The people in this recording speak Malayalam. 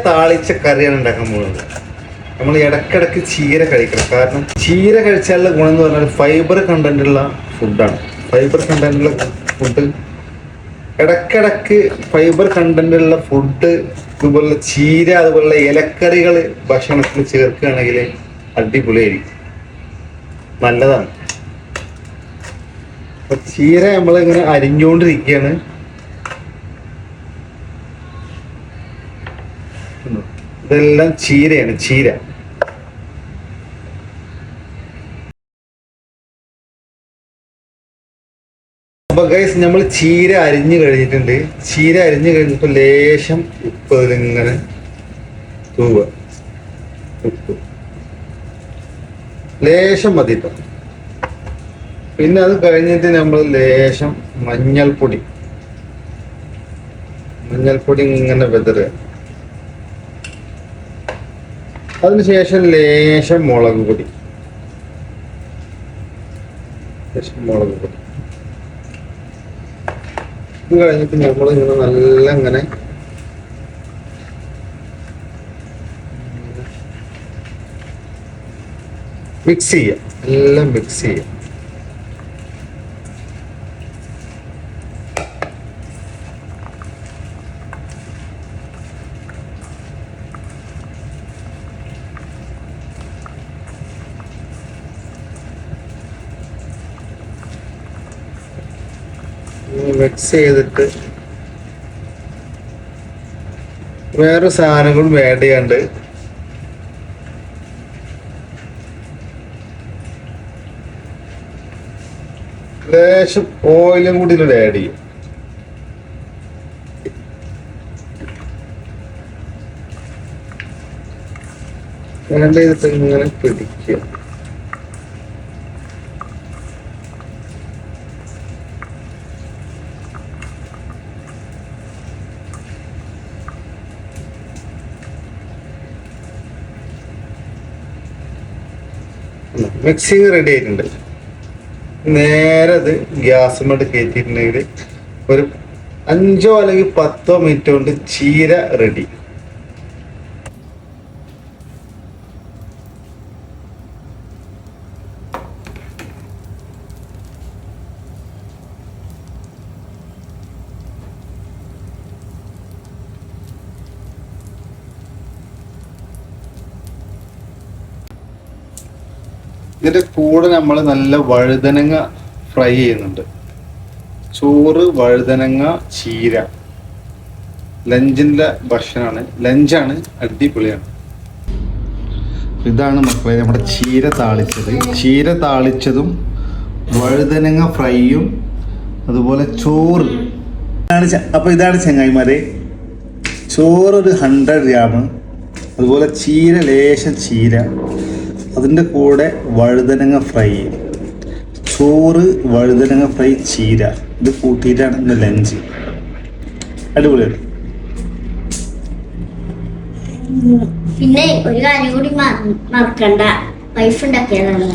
താളിച്ച കറിയാണ് ഉണ്ടാക്കാൻ പോകുന്നത്. നമ്മൾ ഇടയ്ക്കിടയ്ക്ക് ചീര കഴിക്കണം. കാരണം ചീര കഴിച്ചാലുള്ള ഗുണം എന്ന് പറഞ്ഞാൽ ഫൈബർ കണ്ടന്റുള്ള ഫുഡാണ്. ഫൈബർ കണ്ടന്റുള്ള ഫുഡ് ഇടയ്ക്കിടയ്ക്ക് ഫൈബർ കണ്ടന്റുള്ള ഫുഡ് ഇതുപോലുള്ള ചീര അതുപോലുള്ള ഇലക്കറികൾ ഭക്ഷണത്തിൽ ചേർക്കുകയാണെങ്കിൽ അടിപൊളിയായിരിക്കും, നല്ലതാണ്. അപ്പൊ ചീര നമ്മളിങ്ങനെ അരിഞ്ഞുകൊണ്ടിരിക്കുകയാണ്. ഇതെല്ലാം ചീരയാണ്, ചീര. അപ്പൊ ഗൈസ് നമ്മൾ ചീര അരിഞ്ഞു കഴിഞ്ഞിട്ടുണ്ട്. ചീര അരിഞ്ഞു കഴിഞ്ഞിട്ട് ലേശം ഉപ്പ് ഇതിലിങ്ങനെ തൂവുക. ഉപ്പ് ലേശം മതി ട്ടോ. പിന്നെ അത് കഴിഞ്ഞിട്ട് നമ്മൾ ലേശം മഞ്ഞൾപ്പൊടി ഇങ്ങനെ വിതറുക. അതിനുശേഷം ലേശം മുളക് പൊടി. ഇത് കഴിഞ്ഞിട്ട് നമ്മൾ ഇങ്ങനെ നല്ല ഇങ്ങനെ മിക്സ് ചെയ്യുക, എല്ലാം മിക്സ് ചെയ്യുക. മിക്സ് ചെയ്തിട്ട് വേറെ സാധനങ്ങളും ആഡ് ചെയ്യാണ്ട് ലേശം ഓയിലും കൂടി ഇതിലൂടെ ആഡ് ചെയ്യും. ആഡ് ചെയ്തിട്ട് ഇങ്ങനെ പിടിക്കുക. മിക്സിങ് റെഡി ആയിട്ടുണ്ട്. നേരെ അത് ഗ്യാസുമേട്ട് കയറ്റിയിട്ടുണ്ടെങ്കിൽ ഒരു 5 അല്ലെങ്കിൽ 10 മിനിറ്റ് കൊണ്ട് ചീര റെഡി. ഇതിന്റെ കൂടെ നമ്മൾ നല്ല വഴുതനങ്ങ ഫ്രൈ ചെയ്യുന്നുണ്ട്. ചോറ്, വഴുതനങ്ങ, ചീര. ലഞ്ചിന്റെ ഭക്ഷണമാണ്, ലഞ്ചാണ്, അടിപൊളിയാണ്. ഇതാണ് മക്കളെ നമ്മുടെ ചീര താളിച്ചത്. ചീര താളിച്ചതും വഴുതനങ്ങ ഫ്രൈയും അതുപോലെ ചോറ്. അപ്പോൾ ഇതാണ് ചങ്ങായിമാരെ ചോറ്, ഒരു 100 ഗ്രാം. അതുപോലെ ചീര, ലേശം ചീര, അതിൻ്റെ കൂടെ വഴുതനങ്ങ ഫ്രൈ, ചോറ്, വഴുതനങ്ങ ഫ്രൈ, ചീര. ഇത് കൂട്ടിയിട്ടാണ് ഇന്ന് ലഞ്ച്. അടിപൊളിയാണ്. പിന്നെ ഒരു കാര്യം കൂടി മറക്കണ്ട, വൈഫ് ഉണ്ടാക്കിയതാണ്.